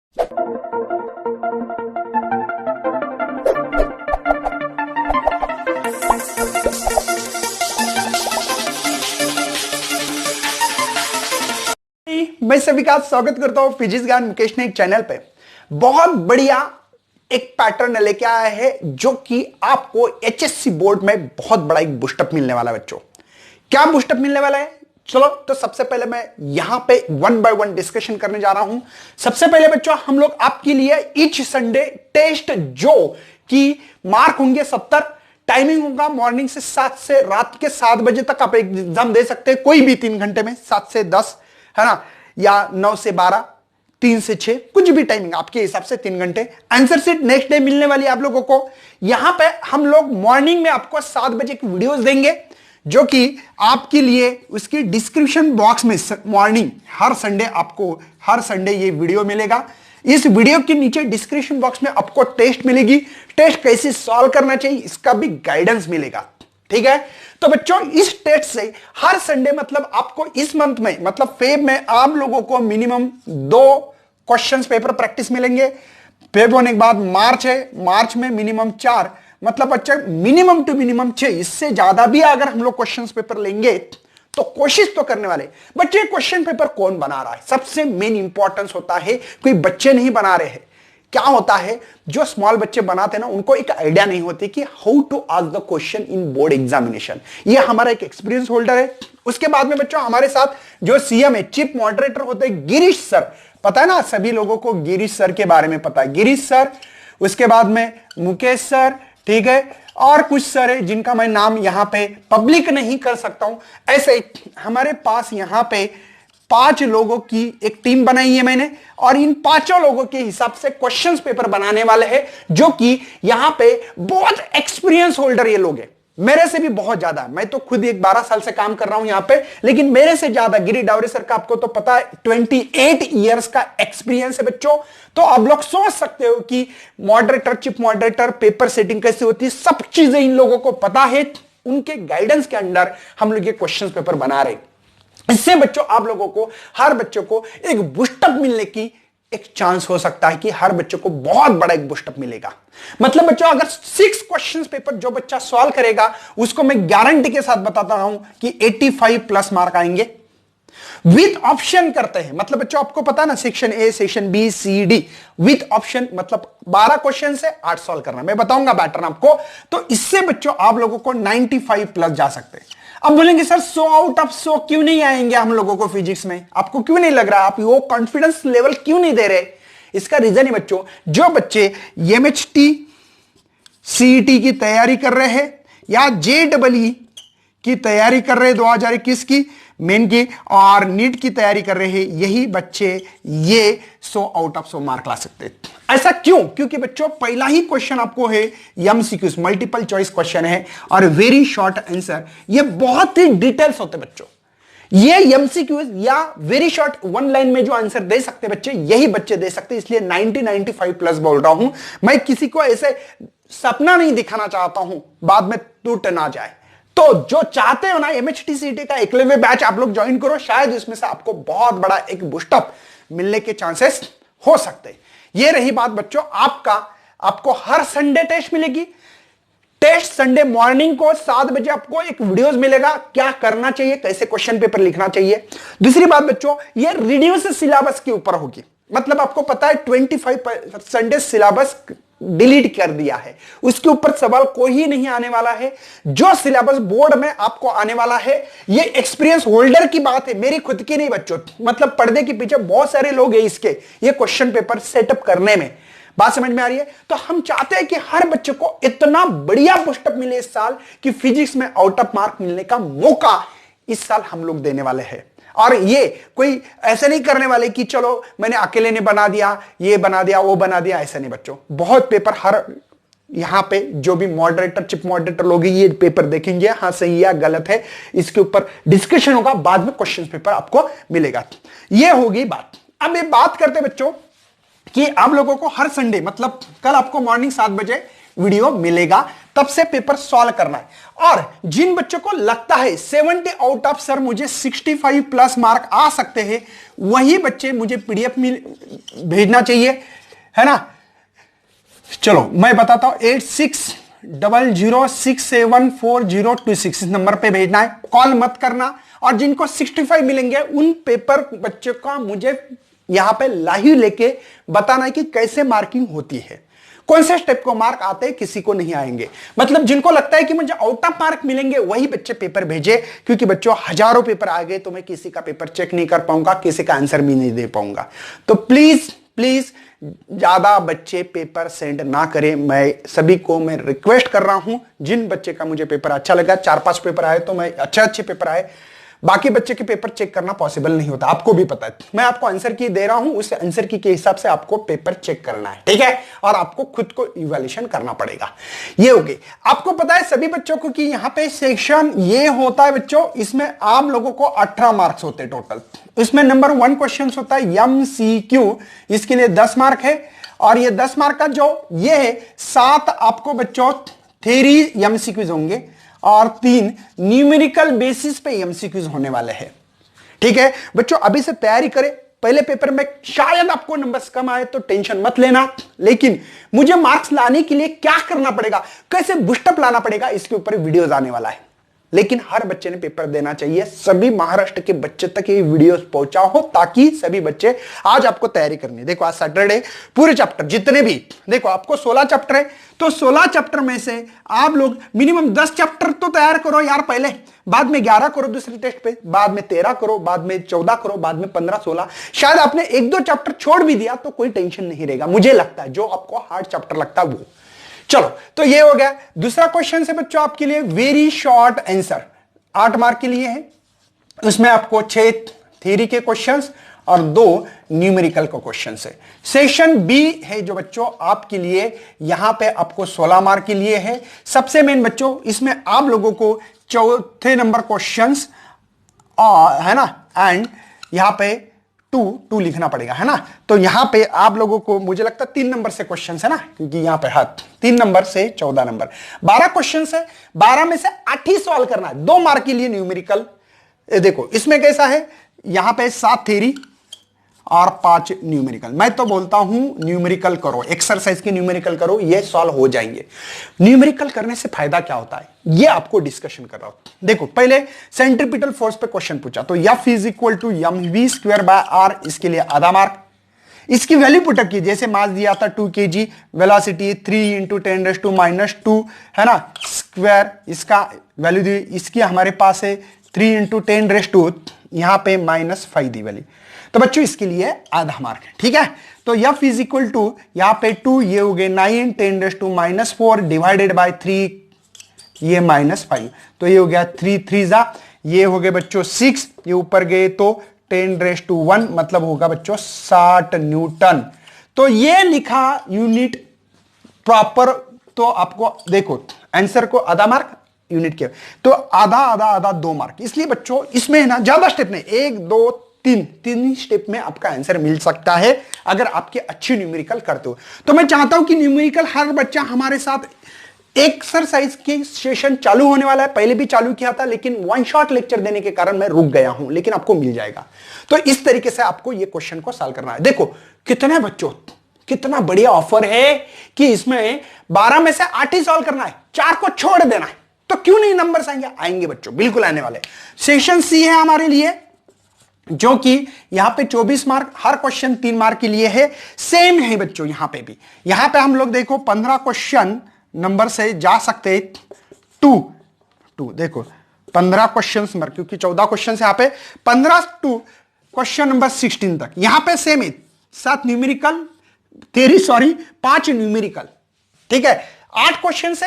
मैं सभी का स्वागत करता हूं फिजिक्स ज्ञान मुकेश ने एक चैनल पे। बहुत बढ़िया एक पैटर्न लेके आया है जो कि आपको एचएससी बोर्ड में बहुत बड़ा एक बूस्टअप मिलने वाला है। बच्चों क्या बूस्टअप मिलने वाला है, चलो तो सबसे पहले मैं यहां पे वन बाय वन डिस्कशन करने जा रहा हूं। सबसे पहले बच्चों हम लोग आपके लिए ईच संडे टेस्ट जो कि मार्क होंगे 70, टाइमिंग होगा मॉर्निंग से 7 से रात के 7 बजे तक आप एग्जाम दे सकते हैं, कोई भी 3 घंटे में, 7 से 10 है ना, या 9 से 12, 3 से 6, कुछ भी टाइमिंग आपके हिसाब से 3 घंटे। आंसर शीट नेक्स्ट डे मिलने वाली है आप लोगों को। यहां पे हम लोग मॉर्निंग में आपको 7 बजे की वीडियोस देंगे जो कि आपके लिए उसकी डिस्क्रिप्शन बॉक्स में मॉर्निंग हर संडे आपको हर संडे ये वीडियो मिलेगा। इस वीडियो के नीचे डिस्क्रिप्शन बॉक्स में आपको टेस्ट मिलेगी, टेस्ट कैसे सॉल्व करना चाहिए इसका भी गाइडेंस मिलेगा। ठीक है, तो बच्चों इस टेस्ट से हर संडे मतलब आपको इस मंथ में मतलब फेब में आप लोगों को मिनिमम 2 क्वेश्चंस पेपर प्रैक्टिस मिलेंगे। फेब होने के बाद मार्च है, मार्च में मिनिमम 4, मतलब बच्चा मिनिमम टू मिनिमम 6, इससे ज्यादा भी अगर हम लोग क्वेश्चंस पेपर लेंगे तो कोशिश तो करने वाले। बच्चे क्वेश्चन पेपर कौन बना रहा है, सबसे मेन इंपॉर्टेंस होता है कोई बच्चे नहीं बना रहे हैं। क्या होता है जो स्मॉल बच्चे बनाते हैं ना उनको एक आइडिया नहीं होती कि how to ask the question in board examination. ये हमारा एक एक्सपीरियंस होल्डर है। उसके बाद में बच्चों हमारे साथ जो सीएम है, चीफ मॉडरेटर होते हैं गिरीश सर, पता है ना सभी लोगों को गिरीश सर के बारे में पता है, गिरीश सर। उसके बाद में मुकेश सर, ठीक है, और कुछ सर है जिनका मैं नाम यहां पे पब्लिक नहीं कर सकता हूं। ऐसे हमारे पास यहां पे 5 लोगों की एक टीम बनाई है मैंने, और इन 5 लोगों के हिसाब से क्वेश्चंस पेपर बनाने वाले हैं जो कि यहां पे बहुत एक्सपीरियंस होल्डर ये लोग हैं, मेरे से भी बहुत ज्यादा। मैं तो खुद एक 12 साल से काम कर रहा हूं यहां पे, लेकिन मेरे से ज्यादा गिरी डावरे सर का आपको तो पता है 28 इयर्स का एक्सपीरियंस है बच्चों। तो आप लोग सोच सकते हो कि moderator, chief moderator, paper setting कैसे होती है, सब चीजें इन लोगों को पता है। उनके गाइडेंस के अंडर हम लोग ये क्वेश्चन पेपर बना रहे। इससे बच्चों आप लोगों को, हर बच्चों को एक बूस्टअप मिलने की एक चांस हो सकता है कि हर बच्चों को बहुत बड़ा एक बूस्टअप मिलेगा। मतलब बच्चों अगर 6 क्वेश्चंस पेपर जो बच्चा सॉल्व करेगा उसको मैं गारंटी के साथ बताता हूं कि 85 प्लस मार्क आएंगे। विथ ऑप्शन करते हैं, मतलब बच्चों आपको पता ना section A, section B, C, D, with option मतलब 12 क्वेश्चन से 8 सॉल्व करना, मैं बताऊंगा पैटर्न आपको। तो इससे बच्चों आप लोगों को 95 प्लस जा सकते हैं। अब बोलेंगे सर 100 आउट ऑफ 100 क्यों नहीं आएंगे हम लोगों को फिजिक्स में, आपको क्यों नहीं लग रहा, आप वो कॉन्फिडेंस लेवल क्यों नहीं दे रहे? इसका रीजन है बच्चों, जो बच्चे एमएचटी सीईटी की तैयारी कर रहे हैं या जेईई की तैयारी कर रहे हैं 2021 की मेन की, और नीट की तैयारी कर रहे हैं, यही बच्चे ये 100 आउट ऑफ 100 मार्क ला सकते हैं। ऐसा क्यों? क्योंकि बच्चों पहला ही क्वेश्चन आपको है एमसीक्यूज, मल्टीपल चॉइस क्वेश्चन है और वेरी शॉर्ट आंसर। ये बहुत ही डिटेल्स होते बच्चों। ये एमसीक्यूज या वेरी शॉर्ट 1 लाइन में जो आंसर दे सकते बच्चे, यही बच्चे दे सकते, इसलिए 95 प्लस बोल रहा हूं। मैं किसी को ऐसे सपना नहीं दिखाना चाहता हूं बाद में टूट ना जाए। तो जो चाहते हो ना एमएचटीसीटी का एकलव्य बैच आप लोग ज्वाइन करो, शायद इसमें से आपको बहुत बड़ा एक बूस्टअप मिलने के चांसेस हो सकते हैं। ये रही बात बच्चों आपको हर संडे टेस्ट मिलेगी। टेस्ट संडे मॉर्निंग को 7 बजे आपको एक वीडियोस मिलेगा, क्या करना चाहिए, कैसे क्वेश्चन पेपर लिखना चाहिए। दूसरी बात बच्चों, ये रिड्यूस सिलेबस के ऊपर होगी, मतलब आपको पता है 25% सिलेबस डिलीट कर दिया है, उसके ऊपर सवाल कोई ही नहीं आने वाला है। जो सिलेबस बोर्ड में आपको आने वाला है ये एक्सपीरियंस होल्डर की बात है, मेरी खुद की नहीं बच्चों। मतलब पर्दे के पीछे बहुत सारे लोग हैं इसके ये क्वेश्चन पेपर सेटअप करने में, बात समझ में आ रही है? तो हम चाहते हैं कि हर बच्चे को इतना बढ़िया बूस्टअप मिले इस साल कि फिजिक्स में आउट ऑफ मार्क मिलने का मौका इस साल हम लोग देने वाले हैं। और ये कोई ऐसे नहीं करने वाले कि चलो मैंने अकेले ने बना दिया, ये बना दिया, वो बना दिया, ऐसा नहीं बच्चों। बहुत पेपर हर यहां पे जो भी मॉडरेटर, चिप मॉडरेटर लोग ये पेपर देखेंगे, हाँ सही है गलत है, इसके ऊपर डिस्कशन होगा, बाद में क्वेश्चन पेपर आपको मिलेगा। ये होगी बात। अब ये बात करते बच्चों कि आप लोगों को हर संडे मतलब कल आपको मॉर्निंग 7 बजे वीडियो मिलेगा, तब से पेपर सॉल्व करना है। और जिन बच्चों को लगता है 70 आउट ऑफ सर मुझे 65 प्लस मार्क आ सकते हैं, वही बच्चे मुझे पीडीएफ भेजना चाहिए, है ना। चलो मैं बताता हूं, 8600674026 इस नंबर पे भेजना है, कॉल मत करना। और जिनको 65 मिलेंगे उन पेपर बच्चों का मुझे यहां पे लाइव लेके बताना है कि कैसे मार्किंग होती है, कौन से स्टेप को मार्क आते हैं, किसी को नहीं आएंगे। मतलब जिनको लगता है कि मुझे आउट ऑफ मार्क मिलेंगे वही बच्चे पेपर भेजे, क्योंकि बच्चों हजारों पेपर आ गए तो मैं किसी का पेपर चेक नहीं कर पाऊंगा, किसी का आंसर भी नहीं दे पाऊंगा। तो प्लीज प्लीज ज्यादा बच्चे पेपर सेंड ना करें। मैं सभी को मैं रिक्वेस्ट कर रहा हूं, जिन बच्चे का मुझे पेपर अच्छा लगा, 4-5 पेपर आए तो मैं अच्छे पेपर आए, बाकी बच्चे के पेपर चेक करना पॉसिबल नहीं होता, आपको भी पता है। मैं आपको आंसर की दे रहा हूं, उस आंसर की के हिसाब से आपको पेपर चेक करना है, ठीक है। और आपको खुद को इवैल्यूएशन करना पड़ेगा। ये हो गई। आपको पता है सभी बच्चों को कि यहां पे सेक्शन ये होता है बच्चों, इसमें आप लोगों को 18 मार्क्स होते हैं टोटल। इसमें नंबर 1 क्वेश्चन होता है MCQ, इसके लिए 10 मार्क है। और ये 10 मार्क का जो ये है, 7 आपको बच्चों थ्योरी MCQs होंगे और 3 न्यूमेरिकल बेसिस पे MCQs होने वाले हैं, ठीक है बच्चों। अभी से तैयारी करें, पहले पेपर में शायद आपको नंबर्स कम आए तो टेंशन मत लेना, लेकिन मुझे मार्क्स लाने के लिए क्या करना पड़ेगा, कैसे बूस्टअप लाना पड़ेगा, इसके ऊपर वीडियोस आने वाला है। लेकिन हर बच्चे ने पेपर देना चाहिए, सभी महाराष्ट्र के बच्चे तक ये वीडियोस पहुंचा हो, ताकि सभी बच्चे, आज आपको तैयारी करनी है। देखो आज सैटरडे, पूरे चैप्टर जितने भी, देखो आपको 16 चैप्टर है, तो 16 चैप्टर में से आप लोग मिनिमम 10 चैप्टर तो तैयार करो यार पहले, बाद में 11 करो दूसरे टेस्ट पे, बाद में 13 करो, बाद में 14 करो, बाद में 15-16। शायद आपने 1-2 चैप्टर छोड़ भी दिया तो कोई टेंशन नहीं रहेगा, मुझे लगता है, जो आपको हार्ड चैप्टर लगता है वो। चलो तो ये हो गया। दूसरा क्वेश्चन है बच्चों आपके लिए वेरी शॉर्ट आंसर, 8 मार्क के लिए है। उसमें आपको 6 थ्योरी के क्वेश्चंस और 2 न्यूमेरिकल का क्वेश्चंस है। सेक्शन बी है जो बच्चों आपके लिए यहां पे आपको 16 मार्क के लिए है। सबसे मेन बच्चों इसमें आप लोगों को चौथे नंबर क्वेश्चंस है ना, एंड यहां पे 2 लिखना पड़ेगा, है ना। तो यहां पे आप लोगों को मुझे लगता है 3 नंबर से क्वेश्चन है ना, क्योंकि यहां पे 3 नंबर से 14 नंबर, 12 क्वेश्चन है। 12 में से 8 ही सॉल्व करना है, 2 मार्क के लिए न्यूमेरिकल। देखो इसमें कैसा है, यहां पे 7 थ्योरी और 5 न्यूमेरिकल। मैं तो बोलता हूं न्यूमेरिकल करो, एक्सरसाइज के न्यूमेरिकल करो, ये सॉल्व हो जाएंगे। न्यूमेरिकल करने से फायदा क्या होता है, ये आपको डिस्कशन कर रहा हूं। देखो पहले सेंट्रीपिटल फोर्स पे क्वेश्चन पूछा, तो F is equal to mv²/r, इसके लिए आधा मार्क। इसकी वैल्यू पुटअप की, जैसे मास दिया था 2 kg, वेलोसिटी 3 × 10⁻², है ना, स्क्वायर, इसका वैल्यू दी, इसकी हमारे पास है 3 × 10⁻, यहां पे -5 दी वैल्यू। तो बच्चों इसके लिए आधा मार्क है, ठीक है। तो F इज इक्वल टू यहां पे 2, ये हो गए 9 10⁻⁻4 डिवाइडेड बाय 3, ये -5, तो ये हो गया 3 3 ये हो गए बच्चों 6, ये ऊपर गए तो 10⁻1, मतलब होगा बच्चों 60 न्यूटन। तो ये लिखा यूनिट प्रॉपर, तो आपको देखो आंसर को आधा मार्क, यूनिट के तो आधा 2 मार्क। इसलिए बच्चों इसमें ना ज्यादा स्टेप नहीं, 1 2 3 स्टेप में आपका आंसर मिल सकता है अगर आपके अच्छी न्यूमेरिकल करते हो। तो मैं चाहता हूं कि न्यूमेरिकल हर बच्चा हमारे साथ, एक्सरसाइज के सेशन चालू होने वाला है, पहले भी चालू किया था, लेकिन 1 शॉट लेक्चर देने के कारण मैं रुक गया हूं, लेकिन आपको मिल जाएगा। तो इस तरीके से आपको ये क्वेश्चन को सॉल्व करना है। देखो कितने बच्चों, कितना बढ़िया ऑफर है कि इसमें 12 में से 8 ही सॉल्व करना है, 4 को छोड़ देना है। तो क्यों नहीं नंबर्स आएंगे, आएंगे बच्चों, बिल्कुल आने वाले। सेक्शन सी है हमारे लिए, जो कि यहां पे 24 मार्क, हर क्वेश्चन 3 मार्क के लिए है। सेम है बच्चों यहां पे भी, यहां पे हम लोग देखो 15 क्वेश्चन नंबर से जा सकते हैं 2 देखो 15 क्वेश्चन नंबर, क्योंकि 14 क्वेश्चन यहां पे 15 टू क्वेश्चन नंबर 16 तक। यहां पे सेम है, 7 न्यूमेरिकल थ्योरी, 5 न्यूमेरिकल, ठीक है। 8 क्वेश्चन से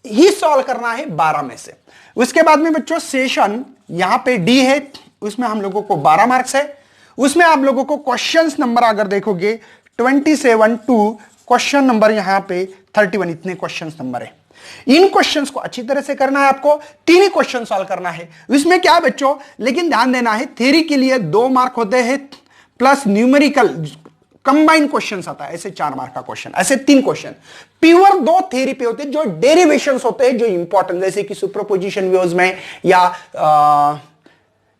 ही सॉल्व करना है 12 में से। उसके बाद में बच्चों सेशन यहां पे डी है, उसमें हम लोगों को 12 मार्क्स है। उसमें आप लोगों को क्वेश्चंस नंबर अगर देखोगे 27 टू क्वेश्चन नंबर यहां पे 31, इतने क्वेश्चंस नंबर है। इन क्वेश्चंस को अच्छी तरह से करना है, आपको 3 ही क्वेश्चन सॉल्व करना है। इसमें क्या है बच्चों, लेकिन ध्यान देना है, थ्योरी के लिए 2 मार्क होते हैं, प्लस न्यूमेरिकल कंबाइंड क्वेश्चन आता है, ऐसे 4 मार्क का क्वेश्चन, ऐसे 3 क्वेश्चन प्योर 2 थ्योरी पे होते हैं, जो डेरिवेशंस होते हैं, जो इंपॉर्टेंट, जैसे कि सुपरपोजिशन व्यूज में या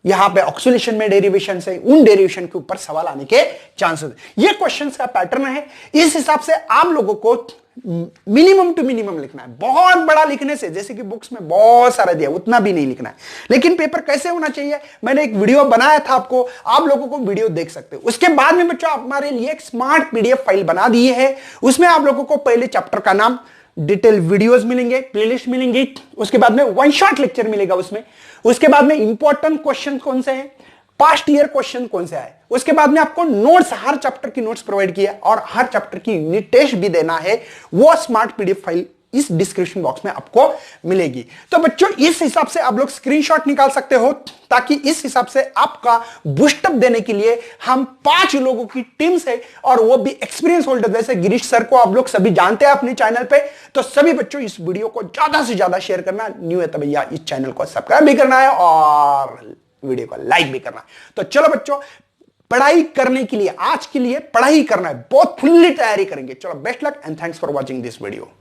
यहां पे ऑक्सीलेशन में डेरिवेशन से उन डेरिवेशन के ऊपर सवाल आने के चांसेस। ये क्वेश्चंस का पैटर्न है। इस हिसाब से आप लोगों को मिनिमम टू मिनिमम लिखना है। बहुत बड़ा लिखने से, जैसे कि बुक्स में बहुत सारा दिया, उतना भी नहीं लिखना है। लेकिन पेपर कैसे होना चाहिए, मैंने एक वीडियो बनाया था आपको, आप लोगों को वीडियो देख सकते हो। उसके बाद में बच्चों हमारे लिए एक स्मार्ट पीडीएफ फाइल बना दी है। उसमें आप लोगों को पहले चैप्टर का नाम, डिटेल वीडियोस मिलेंगे, प्लेलिस्ट मिलेंगी, उसके बाद में वन शॉट लेक्चर मिलेगा उसमें, उसके बाद में इंपॉर्टेंट क्वेश्चन कौन से हैं, पास्ट ईयर क्वेश्चन कौन से आए, उसके बाद में आपको नोट्स, हर चैप्टर की नोट्स प्रोवाइड किया और हर चैप्टर की यूनिट टेस्ट भी देना है। वो स्मार्ट पीडीएफ फाइल इस डिस्क्रिप्शन बॉक्स में आपको मिलेगी। तो बच्चों इस हिसाब से आप लोग स्क्रीनशॉट निकाल सकते हो, ताकि इस हिसाब से आपका बूस्टअप देने के लिए हम 5 लोगों की टीम से, और वो भी एक्सपीरियंस होल्डर, जैसे गिरीश सर को आप लोग सभी जानते हैं अपने चैनल पे। तो सभी बच्चों इस वीडियो को ज्यादा से ज्यादा शेयर करना, न्यू है तो भैया इस चैनल को सब्सक्राइब भी करना है और वीडियो को लाइक भी करना है। तो चलो बच्चों, पढ़ाई करने के लिए, आज के लिए पढ़ाई करना है, बहुत फुल्ली तैयारी करेंगे। चलो best luck and thanks for watching this video.